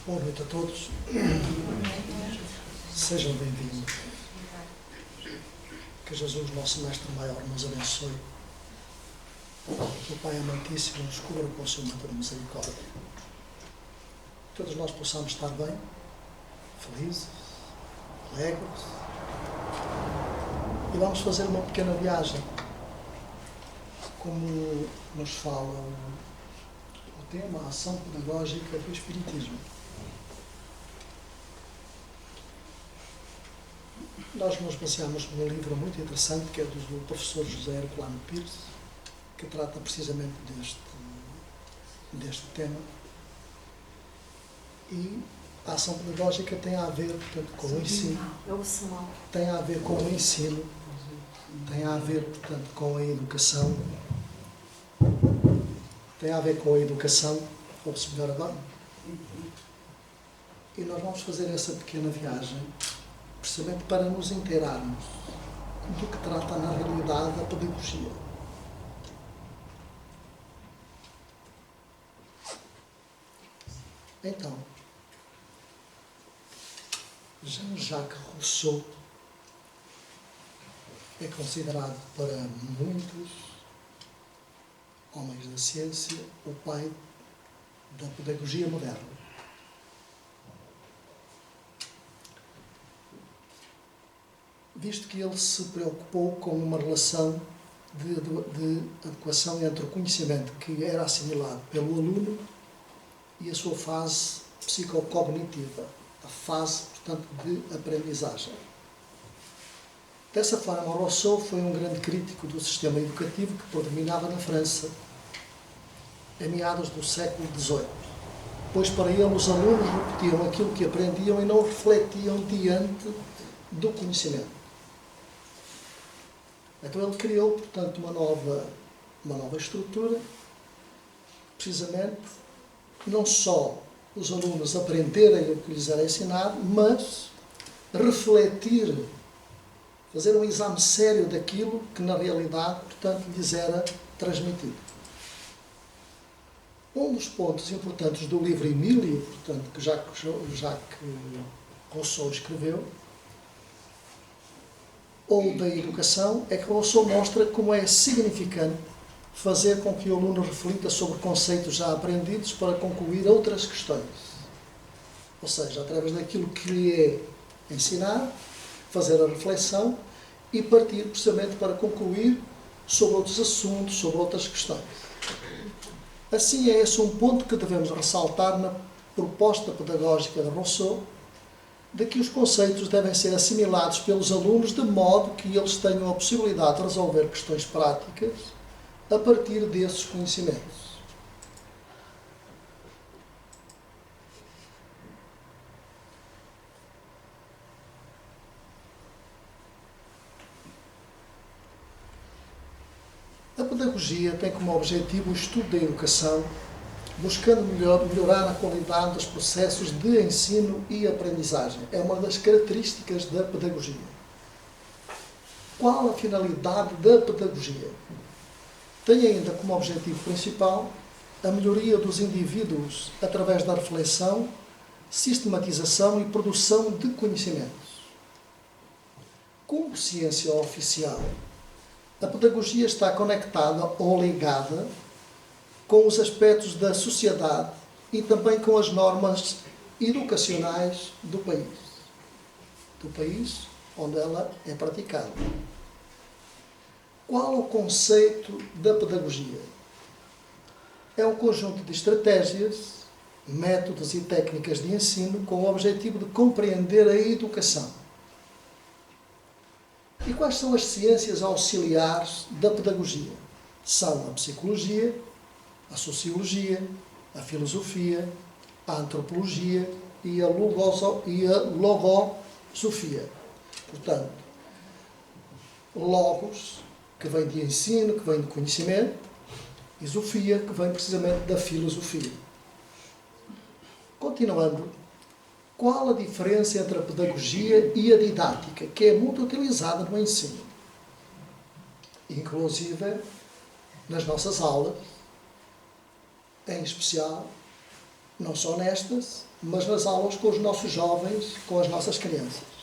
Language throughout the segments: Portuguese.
Boa noite a todos. Sejam bem-vindos. Que Jesus, nosso Mestre Maior, nos abençoe. Que o Pai Amantíssimo nos cubra com a sua matura misericórdia. Todos nós possamos estar bem, felizes, alegres. E vamos fazer uma pequena viagem. Como nos fala o tema, a ação pedagógica do Espiritismo. Nós nos baseamos num livro muito interessante, que é do professor José Herculano Pires, que trata precisamente deste tema. E a ação pedagógica tem a ver, portanto, com o ensino. Tem a ver com o ensino. Tem a ver, portanto, com a educação. Tem a ver com a educação. Ouve-se melhor agora? E nós vamos fazer essa pequena viagem precisamente para nos inteirarmos do que trata na realidade a pedagogia. Então, Jean-Jacques Rousseau é considerado para muitos homens da ciência o pai da pedagogia moderna. Visto que ele se preocupou com uma relação de adequação entre o conhecimento que era assimilado pelo aluno e a sua fase psicocognitiva, a fase, portanto, de aprendizagem. Dessa forma, Rousseau foi um grande crítico do sistema educativo que predominava na França em meados do século XVIII, pois para ele os alunos repetiam aquilo que aprendiam e não refletiam diante do conhecimento. Então ele criou, portanto, uma nova estrutura, precisamente, não só os alunos aprenderem o que lhes era ensinado, mas refletir, fazer um exame sério daquilo que na realidade, portanto, lhes era transmitido. Um dos pontos importantes do livro Emílio, portanto, que Jacques Rousseau escreveu, ou da educação, é que Rousseau mostra como é significante fazer com que o aluno reflita sobre conceitos já aprendidos para concluir outras questões. Ou seja, através daquilo que lhe é ensinado, fazer a reflexão e partir precisamente para concluir sobre outros assuntos, sobre outras questões. Assim, é esse um ponto que devemos ressaltar na proposta pedagógica de Rousseau, de que os conceitos devem ser assimilados pelos alunos de modo que eles tenham a possibilidade de resolver questões práticas a partir desses conhecimentos. A pedagogia tem como objetivo o estudo da educação, buscando melhorar a qualidade dos processos de ensino e aprendizagem. É uma das características da pedagogia. Qual a finalidade da pedagogia? Tem ainda como objetivo principal a melhoria dos indivíduos através da reflexão, sistematização e produção de conhecimentos. Como ciência oficial, a pedagogia está conectada ou ligada com os aspectos da sociedade e também com as normas educacionais do país onde ela é praticada. Qual o conceito da pedagogia? É um conjunto de estratégias, métodos e técnicas de ensino com o objetivo de compreender a educação. E quais são as ciências auxiliares da pedagogia? São a psicologia, a sociologia, a filosofia, a antropologia e a logosofia. Portanto, logos, que vem de ensino, que vem de conhecimento, e sofia, que vem precisamente da filosofia. Continuando, qual a diferença entre a pedagogia e a didática, que é muito utilizada no ensino? Inclusive, nas nossas aulas, em especial não só nestas, mas nas aulas com os nossos jovens, com as nossas crianças.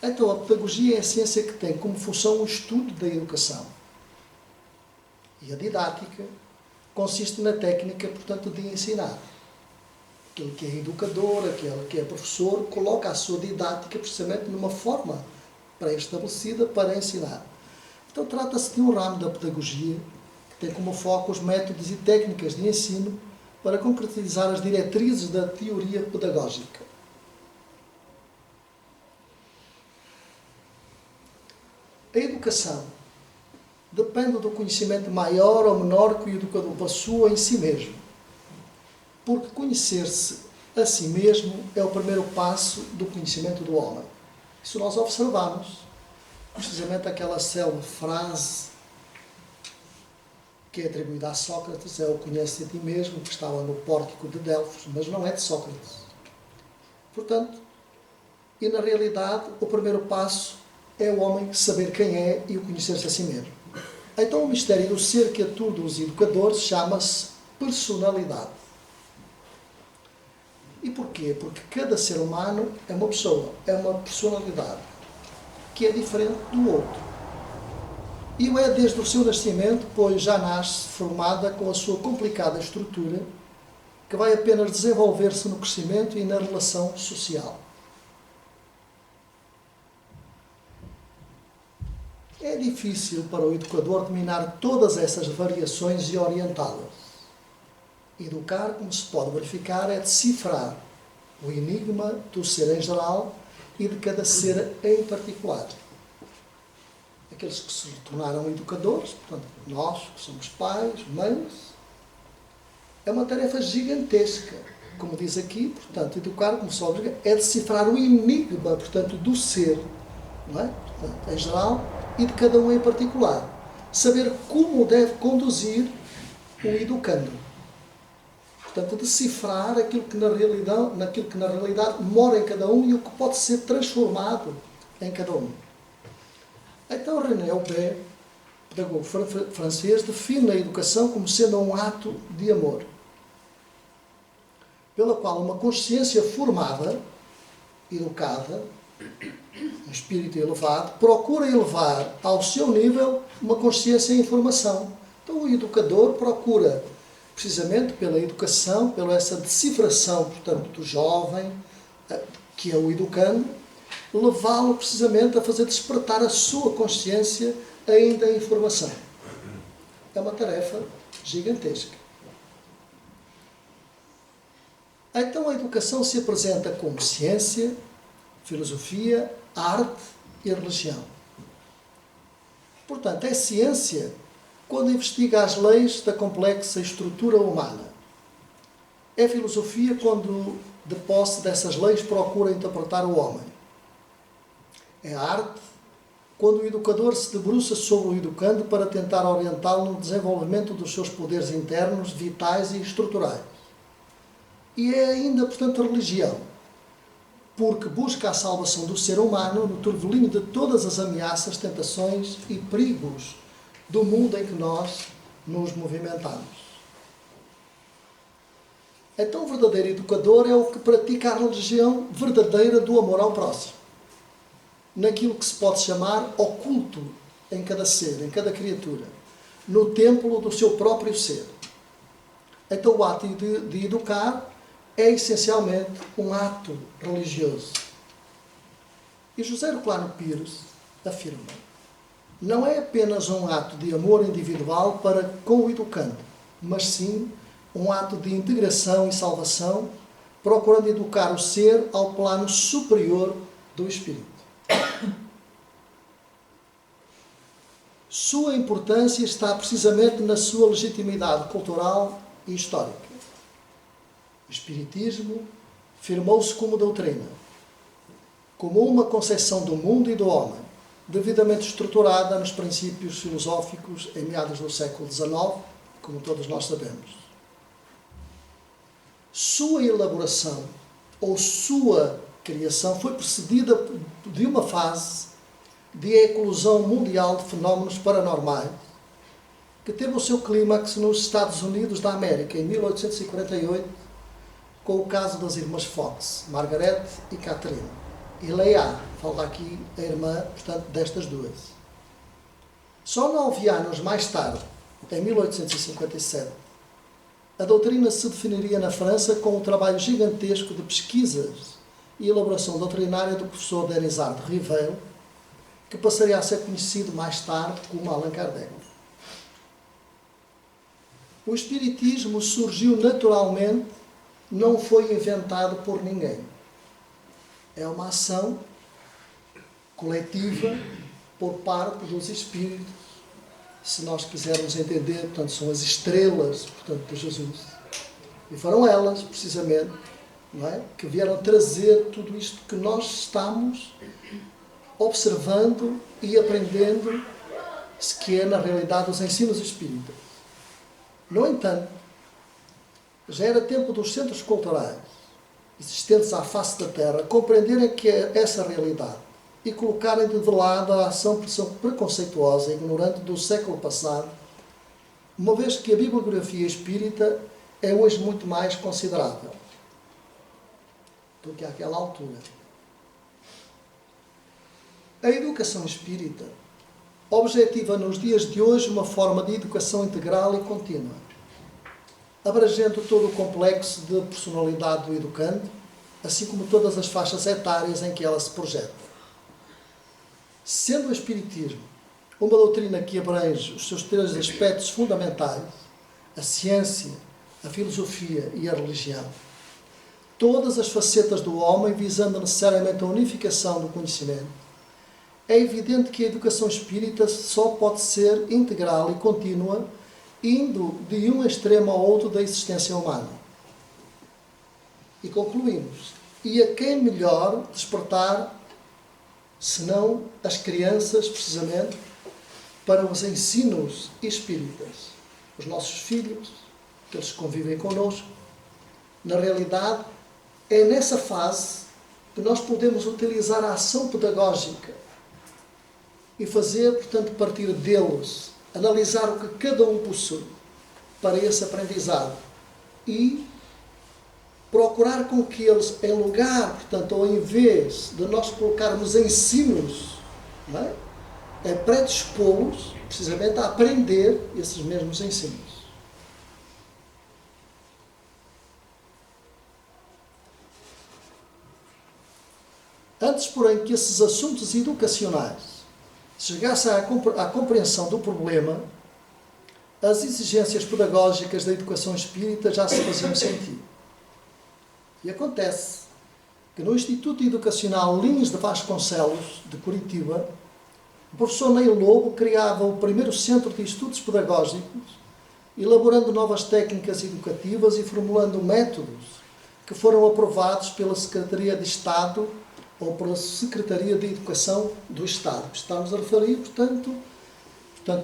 Então, a pedagogia é a ciência que tem como função o estudo da educação. E a didática consiste na técnica, portanto, de ensinar. Aquele que é educador, aquele que é professor, coloca a sua didática precisamente numa forma pré-estabelecida para ensinar. Então, trata-se de um ramo da pedagogia que tem como foco os métodos e técnicas de ensino para concretizar as diretrizes da teoria pedagógica. A educação depende do conhecimento maior ou menor que o educador possua em si mesmo. Porque conhecer-se a si mesmo é o primeiro passo do conhecimento do homem. Isso nós observamos. Precisamente aquela célebre frase que é atribuída a Sócrates, é o conhece a ti mesmo, que estava no pórtico de Delfos, mas não é de Sócrates. Portanto, e na realidade, o primeiro passo é o homem saber quem é e o conhecer-se a si mesmo. Então o mistério do ser que atua dos educadores chama-se personalidade. E porquê? Porque cada ser humano é uma pessoa, é uma personalidade, que é diferente do outro. E o é desde o seu nascimento, pois já nasce formada com a sua complicada estrutura, que vai apenas desenvolver-se no crescimento e na relação social. É difícil para o educador dominar todas essas variações e orientá-las. Educar, como se pode verificar, é decifrar o enigma do ser em geral e de cada ser em particular. Aqueles que se tornaram educadores, portanto, nós que somos pais, mães, é uma tarefa gigantesca. Como diz aqui, portanto, educar, como se obriga, é decifrar o enigma, portanto, do ser, não é? Portanto, em geral, e de cada um em particular. Saber como deve conduzir o educando. Portanto, decifrar aquilo que na realidade mora em cada um e o que pode ser transformado em cada um. Então, René Hubert, pedagogo francês, define a educação como sendo um ato de amor, pela qual uma consciência formada, educada, um espírito elevado, procura elevar ao seu nível uma consciência em formação. Então, o educador procura, precisamente pela educação, pela essa decifração, portanto, do jovem, que é o educando, levá-lo precisamente a fazer despertar a sua consciência ainda em formação. É uma tarefa gigantesca. Então a educação se apresenta como ciência, filosofia, arte e religião. Portanto, é ciência quando investiga as leis da complexa estrutura humana. É filosofia quando, de posse dessas leis, procura interpretar o homem. É arte quando o educador se debruça sobre o educando para tentar orientá-lo no desenvolvimento dos seus poderes internos, vitais e estruturais. E é ainda, portanto, a religião, porque busca a salvação do ser humano no turvelinho de todas as ameaças, tentações e perigos do mundo em que nós nos movimentamos. Então, o verdadeiro educador é o que pratica a religião verdadeira do amor ao próximo, naquilo que se pode chamar oculto em cada ser, em cada criatura, no templo do seu próprio ser. Então, o ato de educar é essencialmente um ato religioso. E José Herculano Pires afirma: não é apenas um ato de amor individual para com o educando, mas sim um ato de integração e salvação, procurando educar o ser ao plano superior do espírito. Sua importância está precisamente na sua legitimidade cultural e histórica. O Espiritismo firmou-se como doutrina, como uma concepção do mundo e do homem, devidamente estruturada nos princípios filosóficos em meados do século XIX, como todos nós sabemos. Sua elaboração ou sua criação foi precedida de uma fase de eclosão mundial de fenómenos paranormais que teve o seu clímax nos Estados Unidos da América, em 1848, com o caso das irmãs Fox, Margaret e Catherine. E Leah, fala aqui a irmã, portanto, destas duas. Só 9 anos mais tarde, em 1857, a doutrina se definiria na França com o trabalho gigantesco de pesquisas e elaboração doutrinária do professor Denisard de Rivel, que passaria a ser conhecido mais tarde como Allan Kardec. O Espiritismo surgiu naturalmente, não foi inventado por ninguém. É uma ação coletiva por parte dos espíritos, se nós quisermos entender, portanto, são as estrelas, portanto, de Jesus. E foram elas, precisamente, não é, que vieram trazer tudo isto que nós estamos observando e aprendendo, que é, na realidade, os ensinos espíritas. No entanto, já era tempo dos centros culturais existentes à face da Terra compreenderem que é essa realidade e colocarem de lado a ação preconceituosa e ignorante do século passado, uma vez que a bibliografia espírita é hoje muito mais considerável do que àquela altura. A educação espírita objetiva nos dias de hoje uma forma de educação integral e contínua, abrangendo todo o complexo de personalidade do educando, assim como todas as faixas etárias em que ela se projeta. Sendo o Espiritismo uma doutrina que abrange os seus 3 aspectos fundamentais, a ciência, a filosofia e a religião, todas as facetas do homem visando necessariamente a unificação do conhecimento, é evidente que a educação espírita só pode ser integral e contínua, indo de um extremo ao outro da existência humana. E concluímos. E a quem melhor despertar, senão as crianças, precisamente, para os ensinos espíritas? Os nossos filhos, aqueles que convivem connosco. Na realidade, é nessa fase que nós podemos utilizar a ação pedagógica e fazer, portanto, partir deles, analisar o que cada um possui para esse aprendizado e procurar com que eles, em lugar, portanto, ou em vez de nós colocarmos ensinos, não é predispô-los, precisamente, a aprender esses mesmos ensinos. Antes, porém, que esses assuntos educacionais chegassem à compreensão do problema, as exigências pedagógicas da educação espírita já se faziam sentir. E acontece que no Instituto Educacional Lins de Vasconcelos, de Curitiba, o professor Neil Lobo criava o primeiro centro de estudos pedagógicos, elaborando novas técnicas educativas e formulando métodos que foram aprovados pela Secretaria de Estado ou pela Secretaria de Educação do Estado. Estamos a referir, portanto,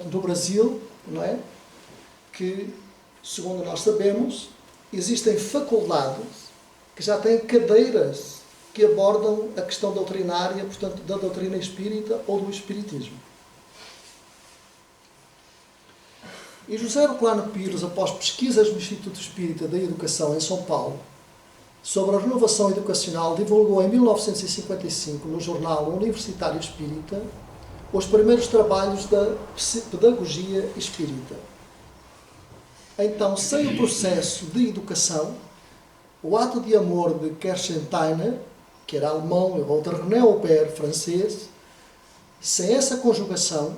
do Brasil, não é? Que, segundo nós sabemos, existem faculdades que já têm cadeiras que abordam a questão doutrinária, portanto, da doutrina espírita ou do espiritismo. E José Herculano Pires, após pesquisas no Instituto Espírita da Educação em São Paulo, sobre a renovação educacional, divulgou em 1955, no jornal Universitário Espírita, os primeiros trabalhos da pedagogia espírita. Então, sem o processo de educação, o ato de amor de Kirchsteiner, que era alemão, e o de René Aubert, francês, sem essa conjugação,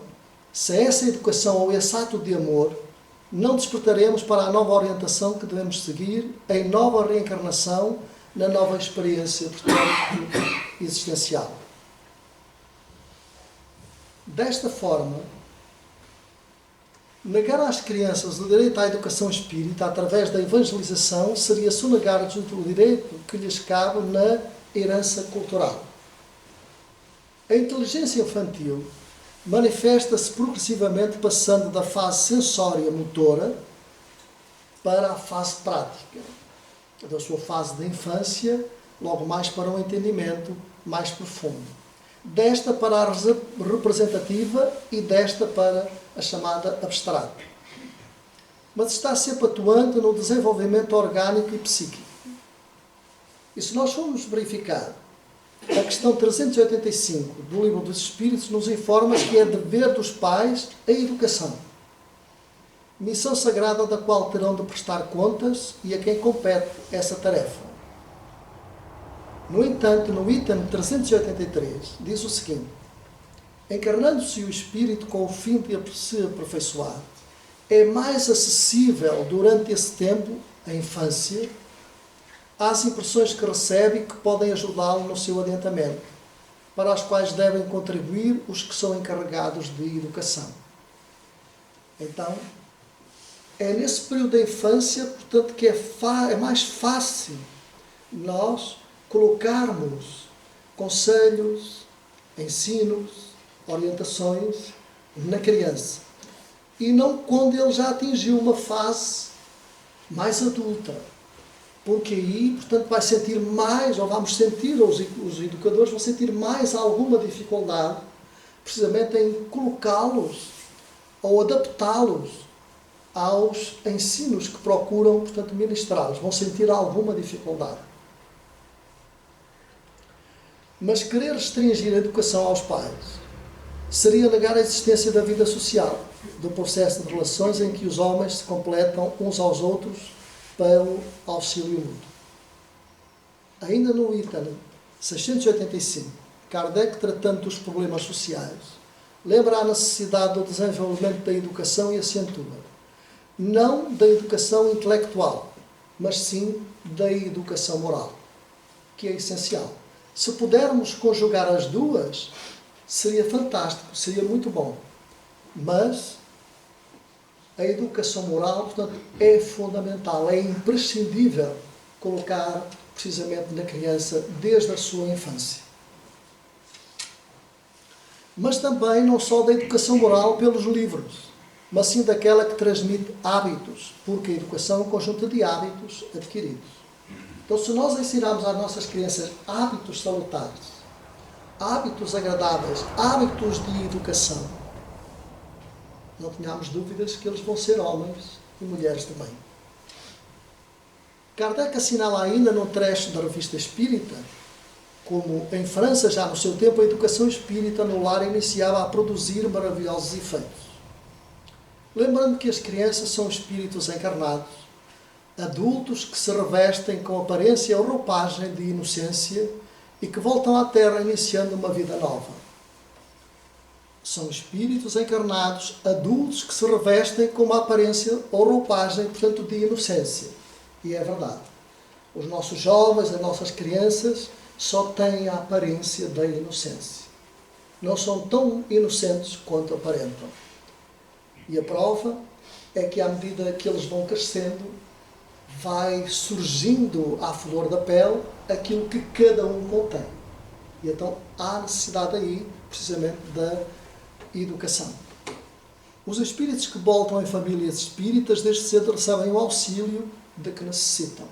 sem essa educação ou esse ato de amor, não despertaremos para a nova orientação que devemos seguir em nova reencarnação, na nova experiência, portanto, existencial. Desta forma, negar às crianças o direito à educação espírita através da evangelização seria sonegar-lhes o direito que lhes cabe na herança cultural. A inteligência infantil manifesta-se progressivamente passando da fase sensória motora para a fase prática, da sua fase de infância, logo mais para um entendimento mais profundo. Desta para a representativa e desta para a chamada abstrata. Mas está sempre atuante no desenvolvimento orgânico e psíquico. E se nós formos verificar, a questão 385 do Livro dos Espíritos nos informa que é dever dos pais a educação. Missão sagrada da qual terão de prestar contas e a quem compete essa tarefa. No entanto, no item 383, diz o seguinte: encarnando-se o espírito com o fim de se aperfeiçoar, é mais acessível durante esse tempo, a infância, às impressões que recebe e que podem ajudá-lo no seu adiantamento, para as quais devem contribuir os que são encarregados de educação. Então, é nesse período da infância, portanto, que é mais fácil nós colocarmos conselhos, ensinos, orientações na criança. E não quando ele já atingiu uma fase mais adulta. Porque aí, portanto, vai sentir mais, ou vamos sentir, os educadores vão sentir mais alguma dificuldade, precisamente em colocá-los ou adaptá-los aos ensinos que procuram, portanto, ministrá-los. Vão sentir alguma dificuldade. Mas querer restringir a educação aos pais seria negar a existência da vida social, do processo de relações em que os homens se completam uns aos outros pelo auxílio mútuo. Ainda no item 685, Kardec, tratando dos problemas sociais, lembra a necessidade do desenvolvimento da educação e acentua, não da educação intelectual, mas sim da educação moral, que é essencial. Se pudermos conjugar as duas, seria fantástico, seria muito bom. Mas a educação moral, portanto, é fundamental, é imprescindível colocar precisamente na criança desde a sua infância. Mas também não só da educação moral pelos livros, mas sim daquela que transmite hábitos, porque a educação é um conjunto de hábitos adquiridos. Então, se nós ensinarmos às nossas crianças hábitos salutares, hábitos agradáveis, hábitos de educação, não tenhamos dúvidas que eles vão ser homens e mulheres também. Kardec assinala ainda num trecho da Revista Espírita, como em França, já no seu tempo, a educação espírita no lar iniciava a produzir maravilhosos efeitos. Lembrando que as crianças são espíritos encarnados, adultos que se revestem com aparência ou roupagem de inocência e que voltam à Terra iniciando uma vida nova. São espíritos encarnados, adultos que se revestem com uma aparência ou roupagem, portanto, de inocência. E é verdade. Os nossos jovens, as nossas crianças, só têm a aparência da inocência. Não são tão inocentes quanto aparentam. E a prova é que, à medida que eles vão crescendo, vai surgindo à flor da pele aquilo que cada um contém. E então há necessidade aí, precisamente, da educação. Os espíritos que voltam em famílias espíritas desde cedo recebem o auxílio de que necessitam.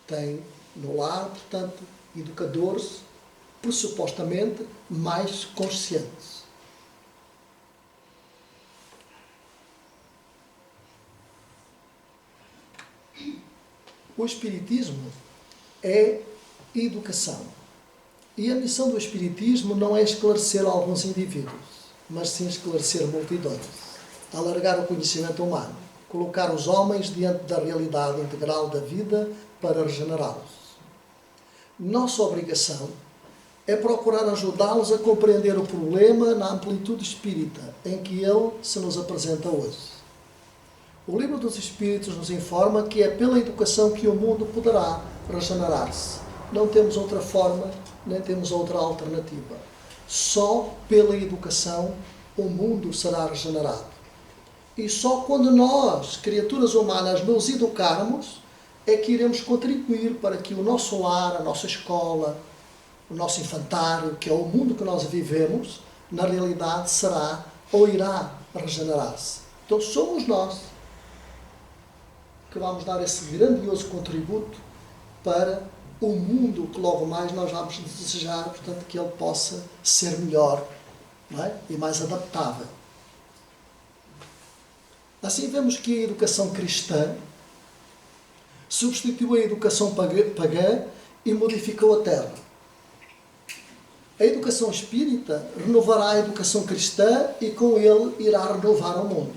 Têm no lar, portanto, educadores pressupostamente mais conscientes. O Espiritismo é educação. E a missão do Espiritismo não é esclarecer alguns indivíduos, mas sim esclarecer multidões, alargar o conhecimento humano, colocar os homens diante da realidade integral da vida para regenerá-los. Nossa obrigação é procurar ajudá-los a compreender o problema na amplitude espírita em que ele se nos apresenta hoje. O Livro dos Espíritos nos informa que é pela educação que o mundo poderá regenerar-se. Não temos outra forma, nem temos outra alternativa. Só pela educação o mundo será regenerado. E só quando nós, criaturas humanas, nos educarmos, é que iremos contribuir para que o nosso lar, a nossa escola, o nosso infantário, que é o mundo que nós vivemos, na realidade será ou irá regenerar-se. Então somos nós que vamos dar esse grandioso contributo para o mundo que logo mais nós vamos desejar, portanto, que ele possa ser melhor, não é? E mais adaptável. Assim vemos que a educação cristã substituiu a educação pagã e modificou a terra. A educação espírita renovará a educação cristã e com ele irá renovar o mundo.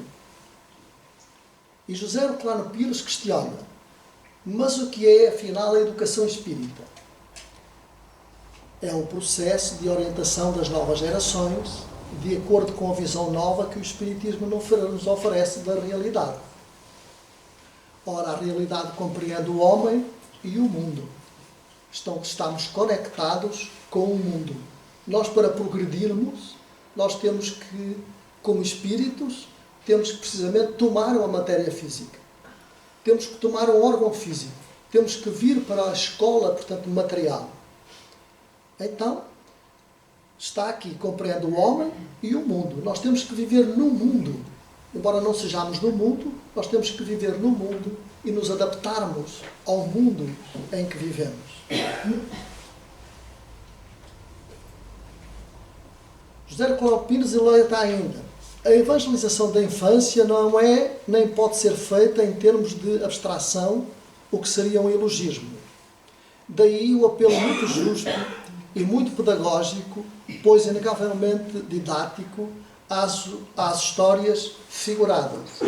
E José Herculano Pires questiona: mas o que é, afinal, a educação espírita? É um processo de orientação das novas gerações, de acordo com a visão nova que o Espiritismo nos oferece da realidade. Ora, a realidade compreende o homem e o mundo. Estamos conectados com o mundo. Nós, para progredirmos, nós temos que, como espíritos, temos que precisamente tomar uma matéria física. Temos que tomar um órgão físico. Temos que vir para a escola, portanto, material. Então, está aqui, compreende o homem e o mundo. Nós temos que viver no mundo. Embora não sejamos no mundo, nós temos que viver no mundo e nos adaptarmos ao mundo em que vivemos. José Herculano Pires alerta ainda: a evangelização da infância não é, nem pode ser feita em termos de abstração, o que seria um elogismo. Daí o apelo muito justo e muito pedagógico, pois inegavelmente didático, às histórias figuradas,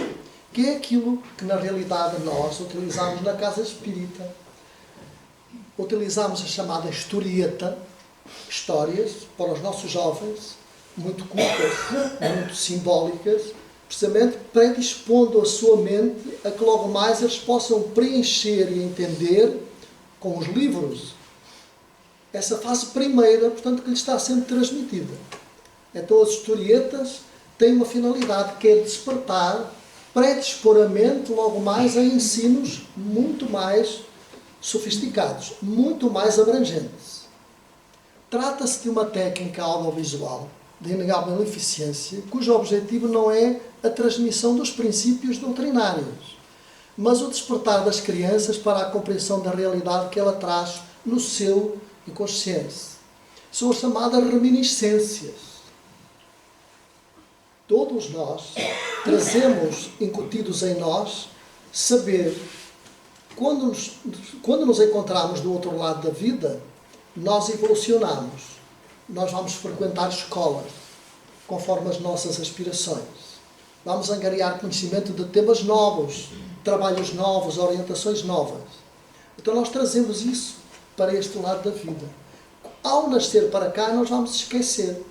que é aquilo que na realidade nós utilizamos na casa espírita. Utilizamos a chamada historieta, histórias para os nossos jovens, muito cultas, muito simbólicas, precisamente predispondo a sua mente a que logo mais eles possam preencher e entender com os livros essa fase primeira, portanto, que lhe está sendo transmitida. Então as historietas têm uma finalidade, que é despertar, predispor a mente logo mais a ensinos muito mais sofisticados, muito mais abrangentes. Trata-se de uma técnica audiovisual de inegável eficiência, cujo objetivo não é a transmissão dos princípios doutrinários, mas o despertar das crianças para a compreensão da realidade que ela traz no seu inconsciente. São as chamadas reminiscências. Todos nós trazemos incutidos em nós saber, quando nos encontramos do outro lado da vida, nós evolucionamos. Nós vamos frequentar escolas, conforme as nossas aspirações. Vamos angariar conhecimento de temas novos, trabalhos novos, orientações novas. Então nós trazemos isso para este lado da vida. Ao nascer para cá, nós vamos esquecer.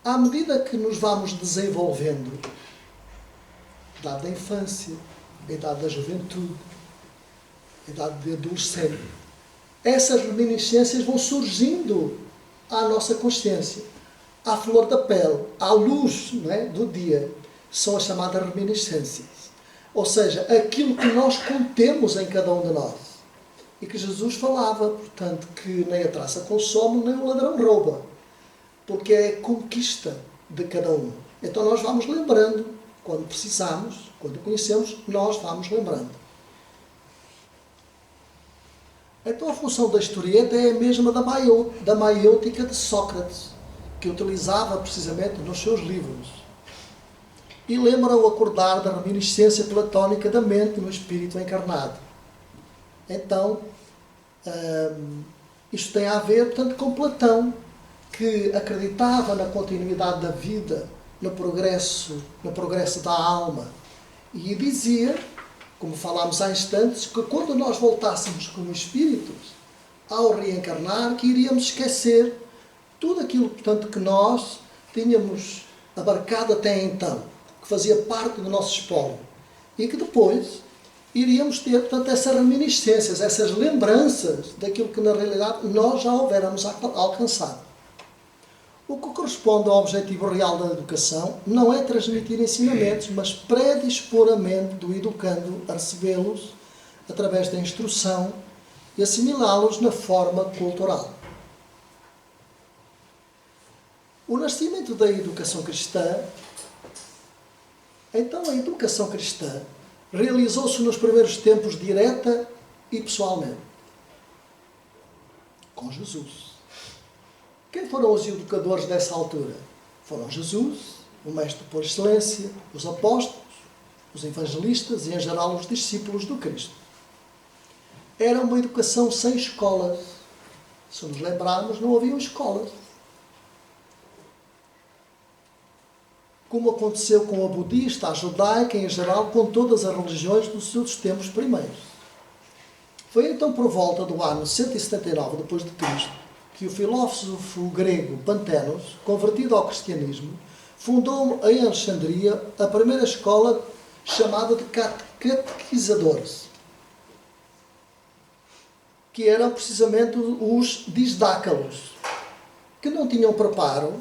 À medida que nos vamos desenvolvendo, a idade da infância, a idade da juventude, a idade de adolescente, essas reminiscências vão surgindo à nossa consciência, à flor da pele, à luz, não é, do dia. São as chamadas reminiscências. Ou seja, aquilo que nós contemos em cada um de nós. E que Jesus falava, portanto, que nem a traça consome, nem o ladrão rouba. Porque é a conquista de cada um. Então nós vamos lembrando, quando precisamos, quando conhecemos, nós vamos lembrando. Então a função da historieta é a mesma da maiêutica de Sócrates, que utilizava precisamente nos seus livros. E lembra o acordar da reminiscência platónica da mente no espírito encarnado. Então, isto tem a ver, portanto, com Platão, que acreditava na continuidade da vida, no progresso da alma. E dizia, como falámos há instantes, que quando nós voltássemos como espíritos, ao reencarnar, que iríamos esquecer tudo aquilo, portanto, que nós tínhamos abarcado até então, que fazia parte do nosso espólio. E que depois iríamos ter, portanto, essas reminiscências, essas lembranças daquilo que na realidade nós já houvéramos alcançado. O que corresponde ao objetivo real da educação não é transmitir ensinamentos, mas predispor a mente do educando a recebê-los através da instrução e assimilá-los na forma cultural. O nascimento da educação cristã, então a educação cristã realizou-se nos primeiros tempos direta e pessoalmente, com Jesus. Quem foram os educadores dessa altura? Foram Jesus, o Mestre por excelência, os apóstolos, os evangelistas e, em geral, os discípulos do Cristo. era uma educação sem escolas. Se nos lembrarmos, não haviam escolas. Como aconteceu com a budista, a judaica, em geral, com todas as religiões dos seus tempos primeiros. Foi então por volta do ano 179 d.C. que o filósofo grego Pantenos, convertido ao cristianismo, fundou em Alexandria a primeira escola chamada de catequizadores, que eram precisamente os disdácalos, que não tinham preparo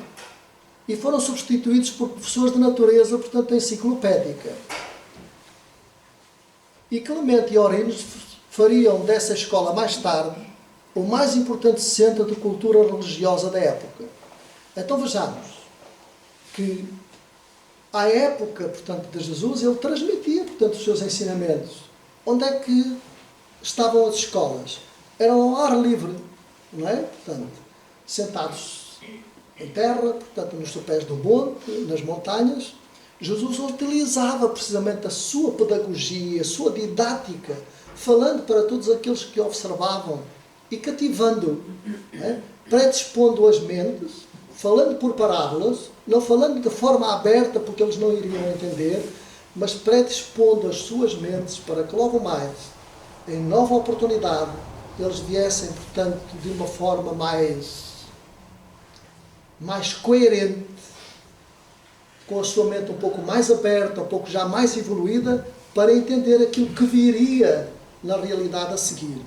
e foram substituídos por professores de natureza, portanto, enciclopédica. E Clemente e Origenes fariam dessa escola mais tarde o mais importante centro de cultura religiosa da época. Então vejamos que à época, portanto, de Jesus, ele transmitia, portanto, os seus ensinamentos. Onde é que estavam as escolas? Eram ao ar livre, não é? Portanto, sentados em terra, portanto, nos sopés do monte, nas montanhas. Jesus utilizava precisamente a sua pedagogia, a sua didática, falando para todos aqueles que observavam e cativando, não é? Predispondo as mentes, falando por parábolas, não falando de forma aberta porque eles não iriam entender, mas predispondo as suas mentes para que logo mais, em nova oportunidade, eles viessem, portanto, de uma forma mais coerente, com a sua mente um pouco mais aberta, um pouco já mais evoluída, para entender aquilo que viria na realidade a seguir.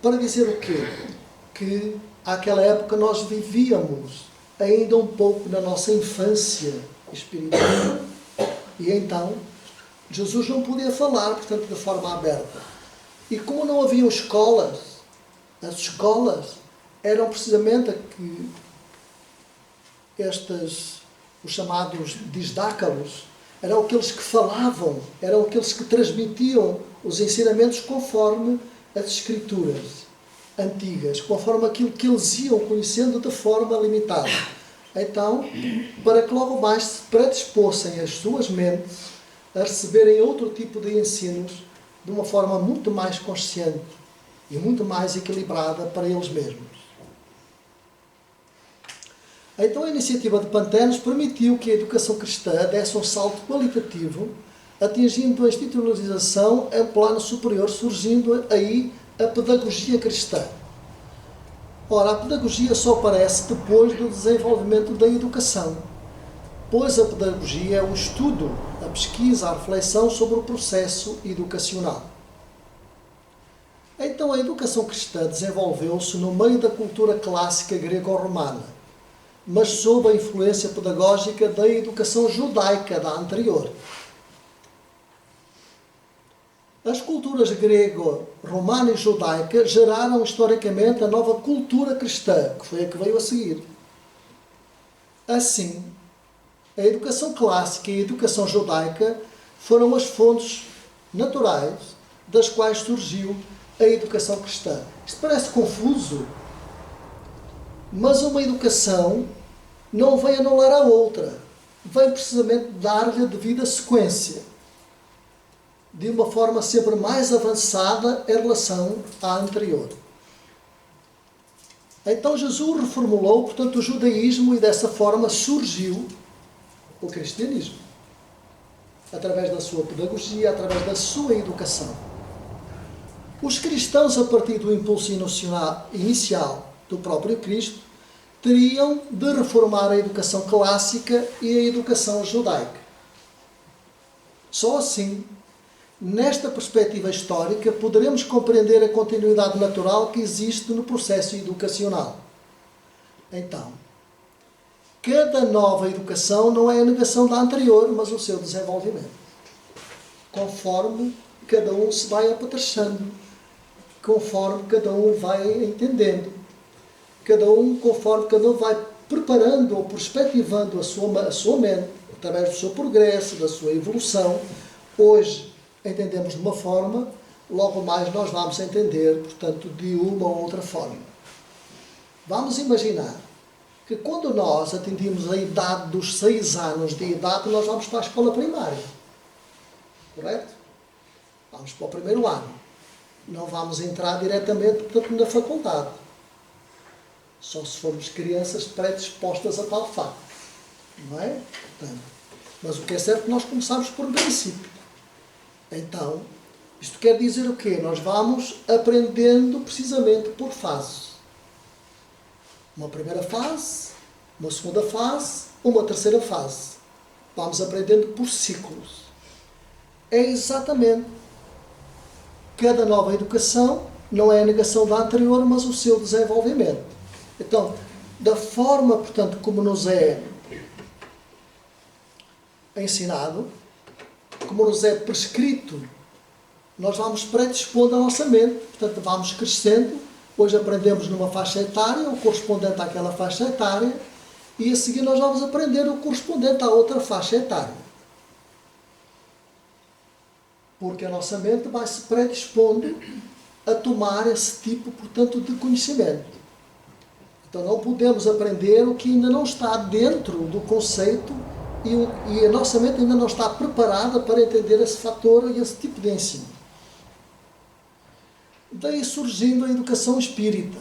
Para dizer o quê? Que àquela época nós vivíamos ainda um pouco na nossa infância espiritual. E então, Jesus não podia falar, portanto, de forma aberta. E como não haviam escolas, as escolas eram precisamente os chamados disdácalos, eram aqueles que falavam, eram aqueles que transmitiam os ensinamentos conforme as escrituras antigas, conforme aquilo que eles iam conhecendo de forma limitada. Então, para que logo mais se predispossem as suas mentes a receberem outro tipo de ensinos de uma forma muito mais consciente e muito mais equilibrada para eles mesmos. Então a iniciativa de Pantenos permitiu que a educação cristã desse um salto qualitativo, atingindo a institucionalização em plano superior, surgindo aí a pedagogia cristã. Ora, a pedagogia só aparece depois do desenvolvimento da educação, pois a pedagogia é o estudo, a pesquisa, a reflexão sobre o processo educacional. Então a educação cristã desenvolveu-se no meio da cultura clássica grego-romana, mas sob a influência pedagógica da educação judaica da anterior. As culturas grego, romana e judaica geraram historicamente a nova cultura cristã, que foi a que veio a seguir. Assim, a educação clássica e a educação judaica foram as fontes naturais das quais surgiu a educação cristã. Isto parece confuso, mas uma educação não vem anular a outra, vem precisamente dar-lhe a devida sequência, de uma forma sempre mais avançada em relação à anterior. Então Jesus reformulou, portanto, o judaísmo e dessa forma surgiu o cristianismo, através da sua pedagogia, através da sua educação. Os cristãos, a partir do impulso inicial do próprio Cristo, teriam de reformar a educação clássica e a educação judaica. Só assim, nesta perspectiva histórica, poderemos compreender a continuidade natural que existe no processo educacional. Então, cada nova educação não é a negação da anterior, mas o seu desenvolvimento. Conforme cada um se vai apetrechando, conforme cada um vai entendendo, conforme cada um vai preparando ou perspectivando a sua mente, através do seu progresso, da sua evolução. Hoje entendemos de uma forma, logo mais nós vamos entender, portanto, de uma ou outra forma. Vamos imaginar que quando nós atingimos a idade dos 6 anos de idade, nós vamos para a escola primária. Correto? Vamos para o primeiro ano. não vamos entrar diretamente, portanto, na faculdade. Só se formos crianças predispostas a tal facto. Não é? Portanto, mas o que é certo é que nós começamos por um princípio. Então, isto quer dizer o quê? Nós vamos aprendendo precisamente por fases. Uma primeira fase, uma segunda fase, uma terceira fase. Vamos aprendendo por ciclos. É exatamente. Cada nova educação não é a negação da anterior, mas o seu desenvolvimento. Então, da forma, portanto, como nos é ensinado, como nos é prescrito, nós vamos predispondo a nossa mente. Portanto, vamos crescendo. Hoje aprendemos numa faixa etária, o correspondente àquela faixa etária, e a seguir nós vamos aprender o correspondente à outra faixa etária. Porque a nossa mente vai se predispondo a tomar esse tipo, portanto, de conhecimento. Então não podemos aprender o que ainda não está dentro do conceito e a nossa mente ainda não está preparada para entender esse fator e esse tipo de ensino. Daí surgindo a educação espírita,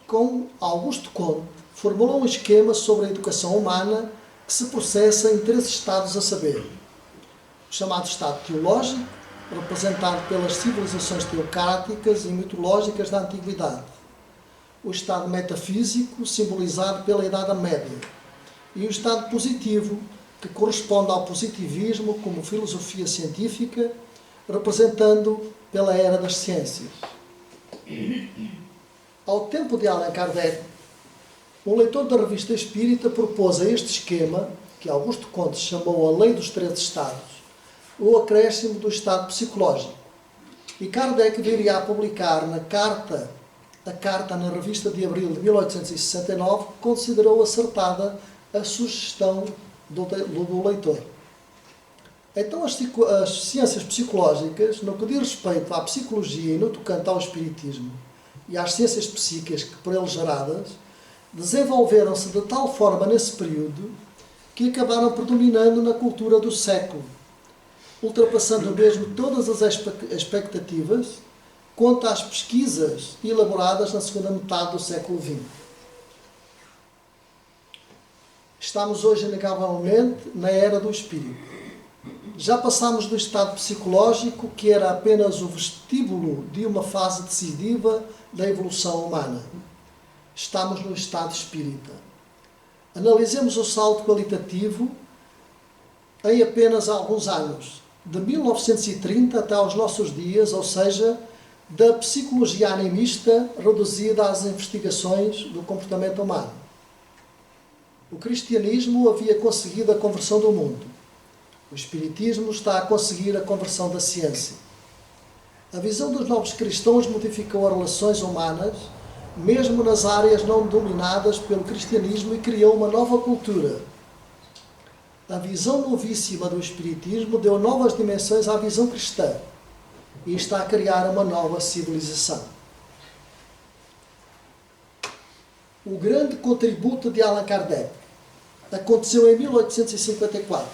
com Augusto Comte, formulou um esquema sobre a educação humana que se processa em 3 estados a saber. O chamado estado teológico, representado pelas civilizações teocráticas e mitológicas da Antiguidade. O estado metafísico, simbolizado pela Idade Média. E o estado positivo, que corresponde ao positivismo como filosofia científica, representando pela era das ciências. Ao tempo de Allan Kardec, um leitor da Revista Espírita propôs a este esquema, que Augusto Comte chamou a Lei dos 3 Estados, o acréscimo do estado psicológico. E Kardec viria a publicar a carta na Revista de Abril de 1869, que considerou acertada a sugestão do leitor. Então as ciências psicológicas, no que diz respeito à psicologia e no tocante ao espiritismo e às ciências psíquicas que por eles geradas, desenvolveram-se de tal forma nesse período que acabaram predominando na cultura do século, ultrapassando mesmo todas as expectativas quanto às pesquisas elaboradas na segunda metade do século XX. Estamos hoje, inegavelmente, na era do espírito. Já passamos do estado psicológico, que era apenas o vestíbulo de uma fase decisiva da evolução humana. Estamos no estado espírita. Analisemos o salto qualitativo em apenas alguns anos, de 1930 até aos nossos dias, ou seja, da psicologia animista reduzida às investigações do comportamento humano. O cristianismo havia conseguido a conversão do mundo. O espiritismo está a conseguir a conversão da ciência. A visão dos novos cristãos modificou as relações humanas, mesmo nas áreas não dominadas pelo cristianismo, e criou uma nova cultura. A visão novíssima do espiritismo deu novas dimensões à visão cristã e está a criar uma nova civilização. O grande contributo de Allan Kardec aconteceu em 1854.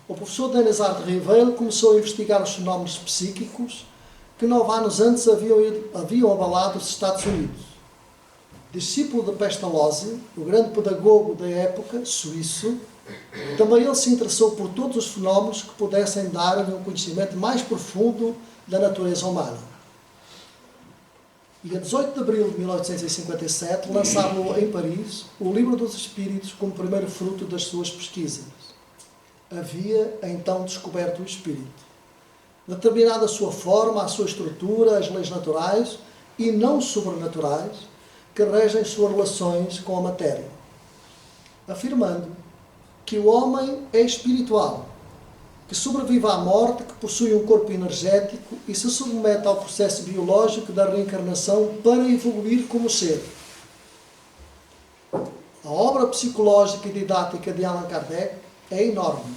O professor Denis Ardrey começou a investigar os fenómenos psíquicos que 9 anos antes haviam abalado os Estados Unidos. Discípulo de Pestalozzi, o grande pedagogo da época, suíço, também ele se interessou por todos os fenómenos que pudessem dar-lhe um conhecimento mais profundo da natureza humana. E a 18 de abril de 1857 lançava em Paris o Livro dos Espíritos como primeiro fruto das suas pesquisas. Havia então descoberto o espírito. Determinada a sua forma, a sua estrutura, as leis naturais e não sobrenaturais que regem suas relações com a matéria, afirmando que o homem é espiritual, que sobrevive à morte, que possui um corpo energético e se submete ao processo biológico da reencarnação para evoluir como ser. A obra psicológica e didática de Allan Kardec é enorme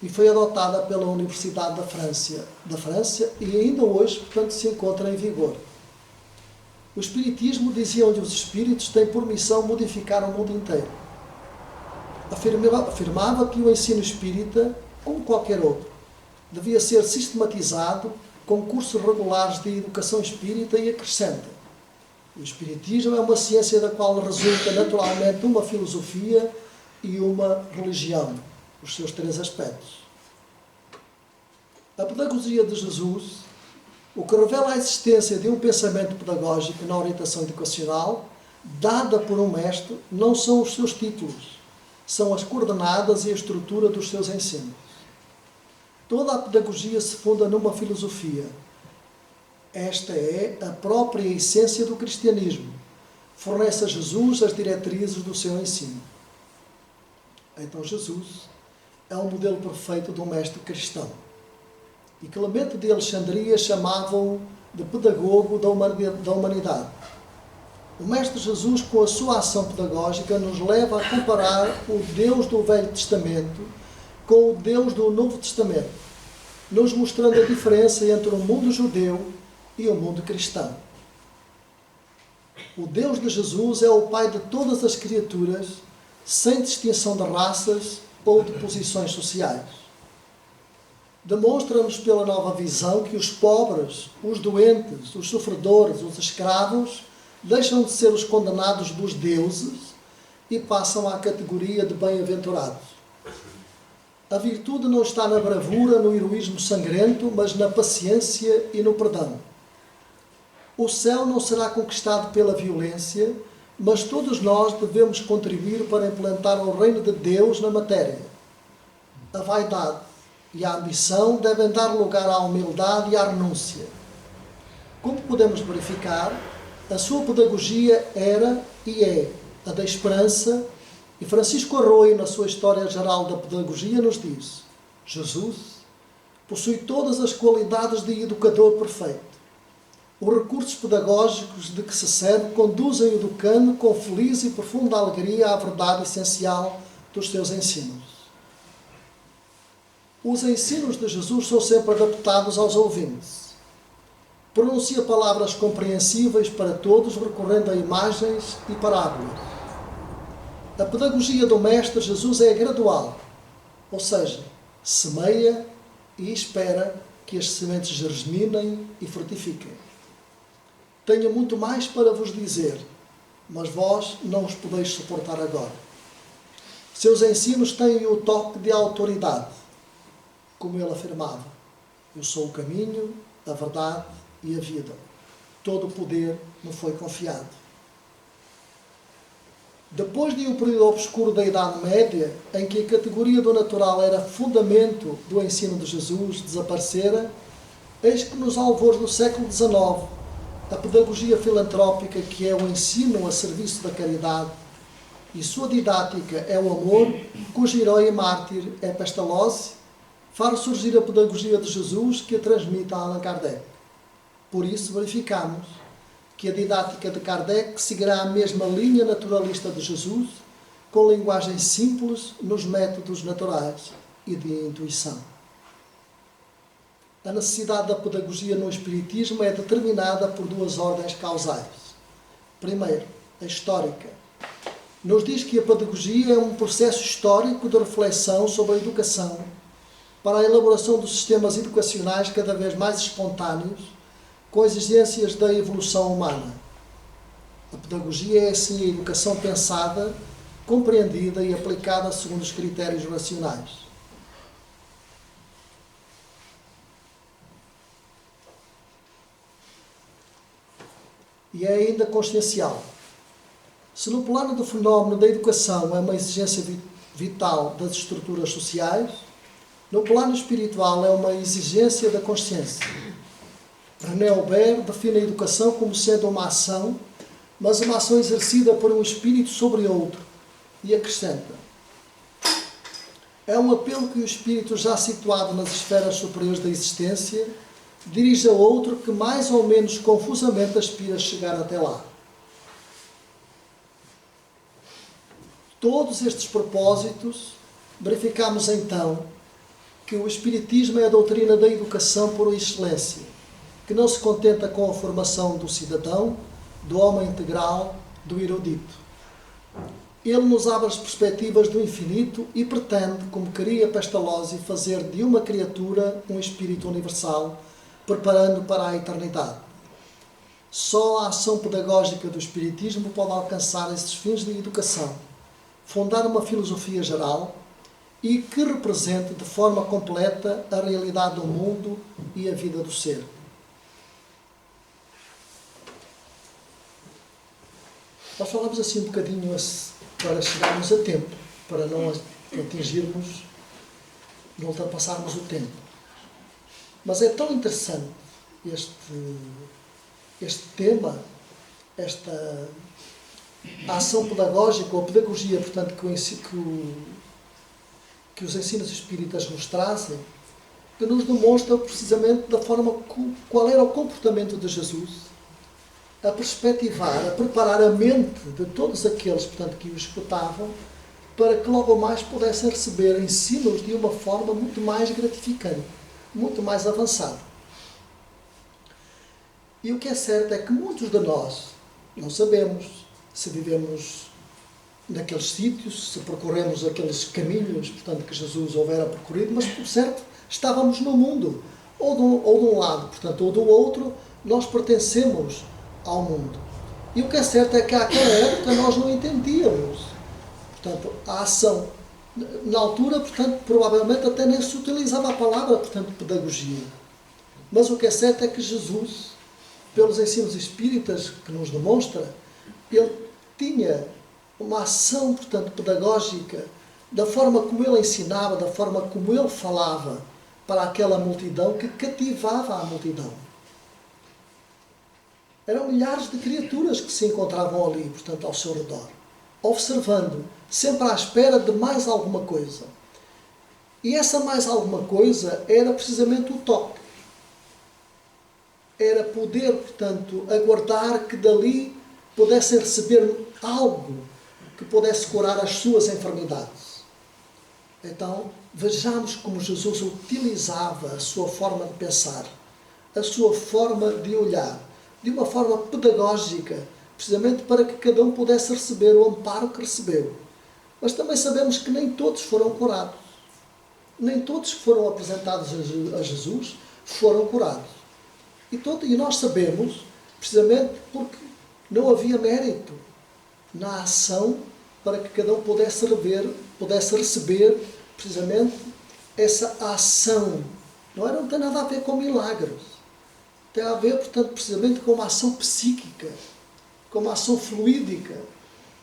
e foi adotada pela Universidade da França e ainda hoje, portanto, se encontra em vigor. O Espiritismo, diziam-lhe os espíritos, tem por missão modificar o mundo inteiro. Afirmava que o ensino espírita, como qualquer outro, devia ser sistematizado com cursos regulares de educação espírita e acrescenta: o espiritismo é uma ciência da qual resulta naturalmente uma filosofia e uma religião, os seus 3 aspectos. A pedagogia de Jesus, o que revela a existência de um pensamento pedagógico na orientação educacional, dada por um mestre, não são os seus títulos, são as coordenadas e a estrutura dos seus ensinos. Toda a pedagogia se funda numa filosofia. Esta é a própria essência do cristianismo. Fornece a Jesus as diretrizes do seu ensino. Então Jesus é um modelo perfeito de um mestre cristão. E Clemente de Alexandria chamava-o de pedagogo da humanidade. O Mestre Jesus, com a sua ação pedagógica, nos leva a comparar o Deus do Velho Testamento com o Deus do Novo Testamento, nos mostrando a diferença entre o mundo judeu e o mundo cristão. O Deus de Jesus é o Pai de todas as criaturas, sem distinção de raças ou de posições sociais. Demonstra-nos pela nova visão que os pobres, os doentes, os sofredores, os escravos deixam de ser os condenados dos deuses e passam à categoria de bem-aventurados. A virtude não está na bravura, no heroísmo sangrento, mas na paciência e no perdão. O céu não será conquistado pela violência, mas todos nós devemos contribuir para implantar o reino de Deus na matéria. A vaidade e a ambição devem dar lugar à humildade e à renúncia. Como podemos verificar, a sua pedagogia era e é a da esperança, e Francisco Arroio, na sua História Geral da Pedagogia, nos diz: Jesus possui todas as qualidades de educador perfeito. Os recursos pedagógicos de que se serve conduzem o educando com feliz e profunda alegria à verdade essencial dos seus ensinos. Os ensinos de Jesus são sempre adaptados aos ouvintes. Pronuncia palavras compreensíveis para todos, recorrendo a imagens e parábolas. A pedagogia do Mestre Jesus é gradual, ou seja, semeia e espera que as sementes germinem e frutifiquem. Tenho muito mais para vos dizer, mas vós não os podeis suportar agora. Seus ensinos têm o toque de autoridade, como ele afirmava: eu sou o caminho, a verdade e a vida. Todo o poder me foi confiado. Depois de um período obscuro da Idade Média, em que a categoria do natural era fundamento do ensino de Jesus, desaparecera, eis que nos alvores do século XIX, a pedagogia filantrópica, que é o ensino a serviço da caridade, e sua didática é o amor, cujo herói e mártir é Pestalozzi, faz surgir a pedagogia de Jesus, que a transmite a Allan Kardec. Por isso verificamos que a didática de Kardec seguirá a mesma linha naturalista de Jesus, com linguagem simples nos métodos naturais e de intuição. A necessidade da pedagogia no Espiritismo é determinada por 2 ordens causais. Primeiro, a histórica. Nos diz que a pedagogia é um processo histórico de reflexão sobre a educação, para a elaboração dos sistemas educacionais cada vez mais espontâneos, com exigências da evolução humana. A pedagogia é, assim, a educação pensada, compreendida e aplicada segundo os critérios racionais. E é ainda consciencial. Se no plano do fenómeno da educação é uma exigência vital das estruturas sociais, no plano espiritual é uma exigência da consciência. René Aubert define a educação como sendo uma ação, mas uma ação exercida por um espírito sobre outro, e acrescenta: é um apelo que o espírito, já situado nas esferas superiores da existência, dirige a outro que mais ou menos confusamente aspira a chegar até lá. Todos estes propósitos, verificamos então que o Espiritismo é a doutrina da educação por excelência, que não se contenta com a formação do cidadão, do homem integral, do erudito. Ele nos abre as perspectivas do infinito e pretende, como queria Pestalozzi, fazer de uma criatura um espírito universal, preparando para a eternidade. Só a ação pedagógica do Espiritismo pode alcançar esses fins de educação, fundar uma filosofia geral e que represente de forma completa a realidade do mundo e a vida do ser. Nós falamos assim um bocadinho para chegarmos a tempo, para não atingirmos, não ultrapassarmos o tempo. Mas é tão interessante este tema, esta ação pedagógica ou pedagogia, portanto, que os ensinos espíritas nos trazem, que nos demonstra precisamente da forma qual era o comportamento de Jesus, a perspectivar, a preparar a mente de todos aqueles, portanto, que o escutavam, para que logo mais pudessem receber ensinos de uma forma muito mais gratificante, muito mais avançada. E o que é certo é que muitos de nós não sabemos se vivemos naqueles sítios, se percorremos aqueles caminhos, portanto, que Jesus houvera percorrido, mas, por certo, estávamos no mundo, ou de um lado, portanto, ou do outro, nós pertencemos ao mundo. E o que é certo é que àquela época nós não entendíamos, portanto, a ação. Na altura, portanto, provavelmente até nem se utilizava a palavra, portanto, pedagogia. Mas o que é certo é que Jesus, pelos ensinos espíritas que nos demonstra, ele tinha uma ação, portanto, pedagógica, da forma como ele ensinava, da forma como ele falava para aquela multidão, que cativava a multidão. Eram milhares de criaturas que se encontravam ali, portanto, ao seu redor, observando, sempre à espera de mais alguma coisa. E essa mais alguma coisa era precisamente o toque. Era poder, portanto, aguardar que dali pudessem receber algo que pudesse curar as suas enfermidades. Então, vejamos como Jesus utilizava a sua forma de pensar, a sua forma de olhar, de uma forma pedagógica, precisamente para que cada um pudesse receber o amparo que recebeu. Mas também sabemos que nem todos foram curados. Nem todos que foram apresentados a Jesus foram curados. E nós sabemos, precisamente porque não havia mérito na ação para que cada um pudesse receber precisamente essa ação. Não tem nada a ver com milagres. Tem a ver, portanto, precisamente com uma ação psíquica, com uma ação fluídica,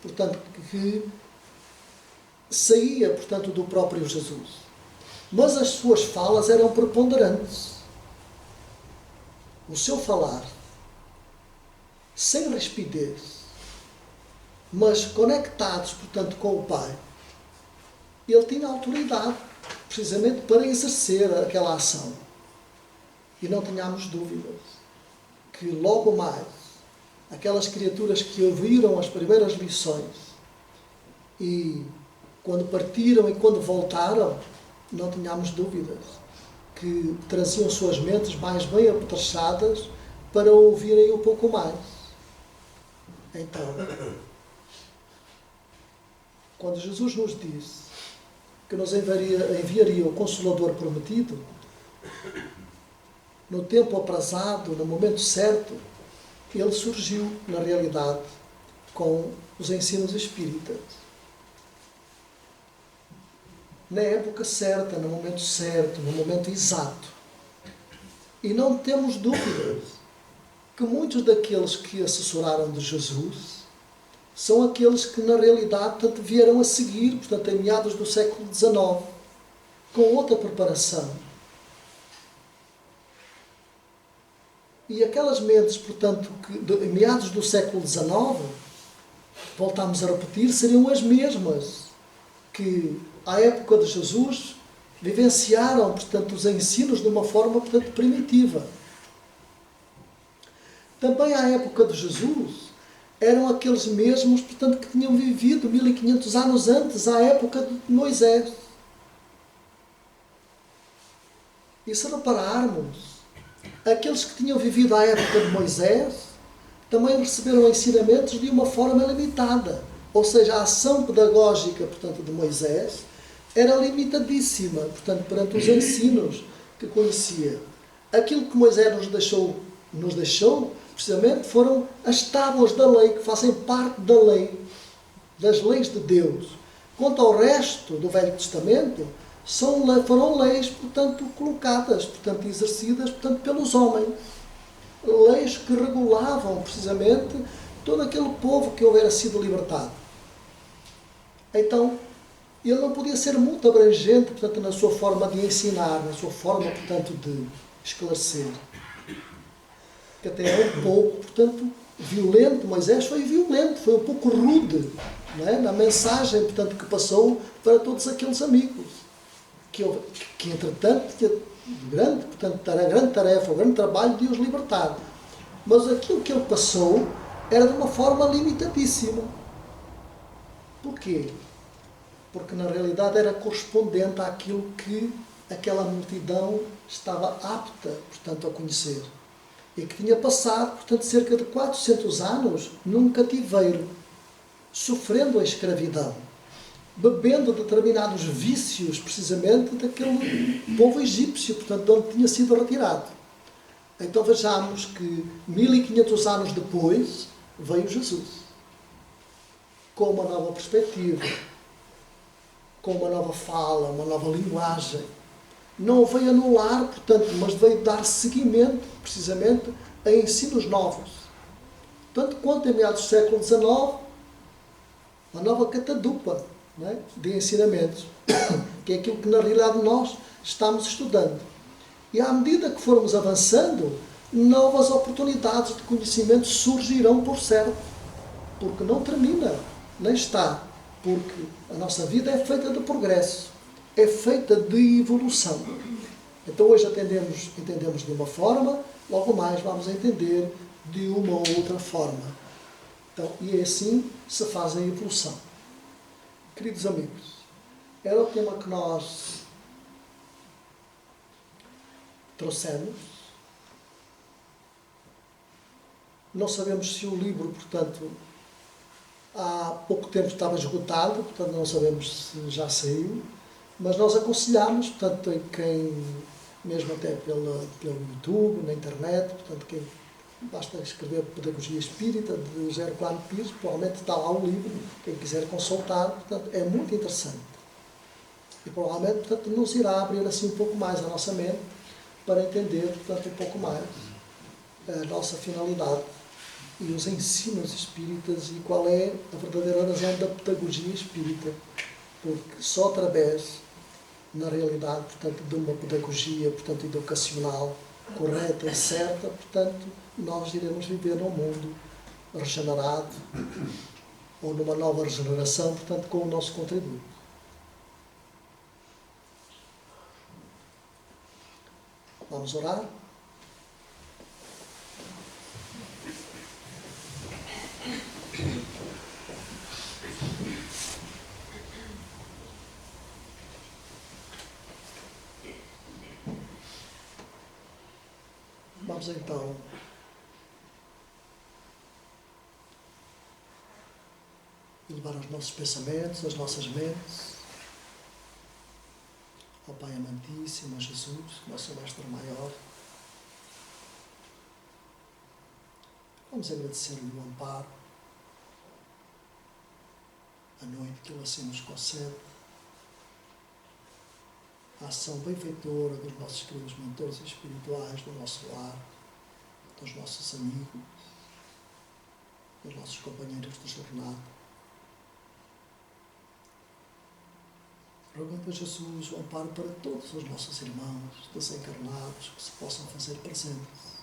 portanto, que saía, portanto, do próprio Jesus. Mas as suas falas eram preponderantes. O seu falar, sem rispidez, mas conectados, portanto, com o Pai, ele tinha autoridade, precisamente, para exercer aquela ação. E não tenhamos dúvidas que logo mais, aquelas criaturas que ouviram as primeiras lições e quando partiram e quando voltaram, não tenhamos dúvidas que traziam suas mentes mais bem apetrechadas para ouvirem um pouco mais. Então, quando Jesus nos disse que nos enviaria o Consolador prometido, no tempo aprazado, no momento certo, ele surgiu, na realidade, com os ensinos espíritas. Na época certa, no momento exato. E não temos dúvidas que muitos daqueles que assessoraram de Jesus são aqueles que, na realidade, portanto, vieram a seguir, portanto, em meados do século XIX, com outra preparação. E aquelas mentes, portanto, que em meados do século XIX, voltamos a repetir, seriam as mesmas que, à época de Jesus, vivenciaram, portanto, os ensinos de uma forma, portanto, primitiva. Também à época de Jesus, eram aqueles mesmos, portanto, que tinham vivido 1500 anos antes, à época de Moisés. E se repararmos, aqueles que tinham vivido à época de Moisés também receberam ensinamentos de uma forma limitada. Ou seja, a ação pedagógica, portanto, de Moisés era limitadíssima, portanto, perante os ensinos que conhecia. aquilo que Moisés nos deixou, precisamente, foram as tábuas da lei, que fazem parte da lei, das leis de Deus. Quanto ao resto do Velho Testamento, foram leis, portanto, colocadas, portanto, exercidas, portanto, pelos homens. Leis que regulavam, precisamente, todo aquele povo que houvera sido libertado. Então, ele não podia ser muito abrangente, portanto, na sua forma de ensinar, na sua forma, portanto, de esclarecer. Que até é um pouco, portanto, violento. Moisés foi violento, foi um pouco rude, não é? Na mensagem, portanto, que passou para todos aqueles amigos. Que entretanto, tinha grande tarefa, o grande trabalho de os libertar. Mas aquilo que ele passou era de uma forma limitadíssima. Porquê? Porque na realidade era correspondente àquilo que aquela multidão estava apta, portanto, a conhecer. E que tinha passado, portanto, cerca de 400 anos num cativeiro, sofrendo a escravidão, bebendo determinados vícios, precisamente, daquele povo egípcio, portanto, de onde tinha sido retirado. Então vejamos que 1500 anos depois veio Jesus, com uma nova perspectiva, com uma nova fala, uma nova linguagem. Não veio anular, portanto, mas veio dar seguimento, precisamente, a ensinos novos. Tanto quanto em meados do século XIX, uma nova catadupa, não é, de ensinamentos, que é aquilo que na realidade nós estamos estudando. E à medida que formos avançando, novas oportunidades de conhecimento surgirão por certo, porque não termina, nem está, porque a nossa vida é feita de progresso, é feita de evolução. Então hoje entendemos de uma forma, logo mais vamos entender de uma ou outra forma. Então, e assim se faz a evolução. Queridos amigos, era o tema que nós trouxemos. Não sabemos se o livro, portanto, há pouco tempo estava esgotado, portanto não sabemos se já saiu, mas nós aconselhamos, portanto, quem, mesmo até pelo YouTube, na internet, portanto, quem basta escrever Pedagogia Espírita, de José Herculano Pires, provavelmente está lá o livro, quem quiser consultar, portanto, é muito interessante. E provavelmente, portanto, nos irá abrir assim um pouco mais a nossa mente para entender, portanto, um pouco mais a nossa finalidade e os ensinos espíritas e qual é a verdadeira razão da pedagogia espírita. Porque só através, na realidade, portanto, de uma pedagogia, portanto, educacional correta e certa, portanto, nós iremos viver num mundo regenerado ou numa nova regeneração, portanto, com o nosso contributo. Vamos orar? Vamos então elevar os nossos pensamentos, as nossas mentes ao Pai amantíssimo, a Jesus, nosso Mestre maior. Vamos agradecer-lhe o amparo, a noite que Ele assim nos concede, a ação benfeitora dos nossos queridos mentores espirituais, do nosso lar, dos nossos amigos, dos nossos companheiros de jornada. Rogando a Jesus o amparo para todos os nossos irmãos desencarnados que se possam fazer presentes,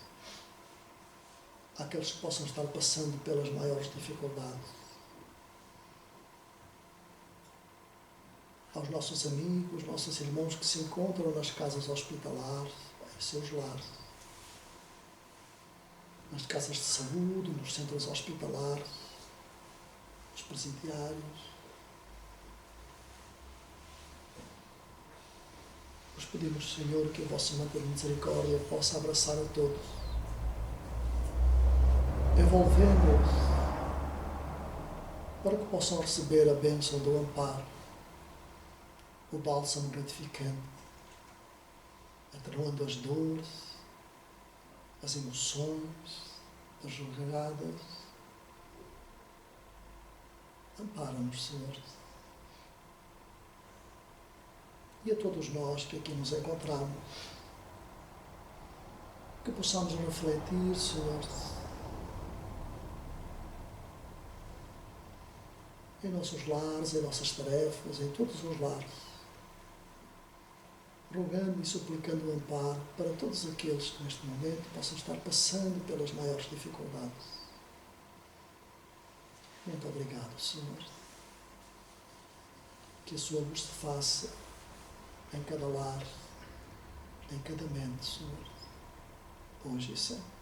aqueles que possam estar passando pelas maiores dificuldades, aos nossos amigos, nossos irmãos que se encontram nas casas hospitalares, em seus lares, nas casas de saúde, nos centros hospitalares, nos presidiários. Vos pedimos, Senhor, que a vossa manta de misericórdia possa abraçar a todos, envolvendo-os, para que possam receber a bênção do amparo, o bálsamo gratificante, atenuando as dores, as emoções, as jogadas. Ampara-nos, Senhor. E a todos nós que aqui nos encontramos, que possamos refletir, Senhor, em nossos lares, em nossas tarefas, em todos os lares, rogando e suplicando o amparo para todos aqueles que neste momento possam estar passando pelas maiores dificuldades. Muito obrigado, Senhor. Que a sua luz se faça em cada lar, em cada mente, Senhor, hoje e sempre.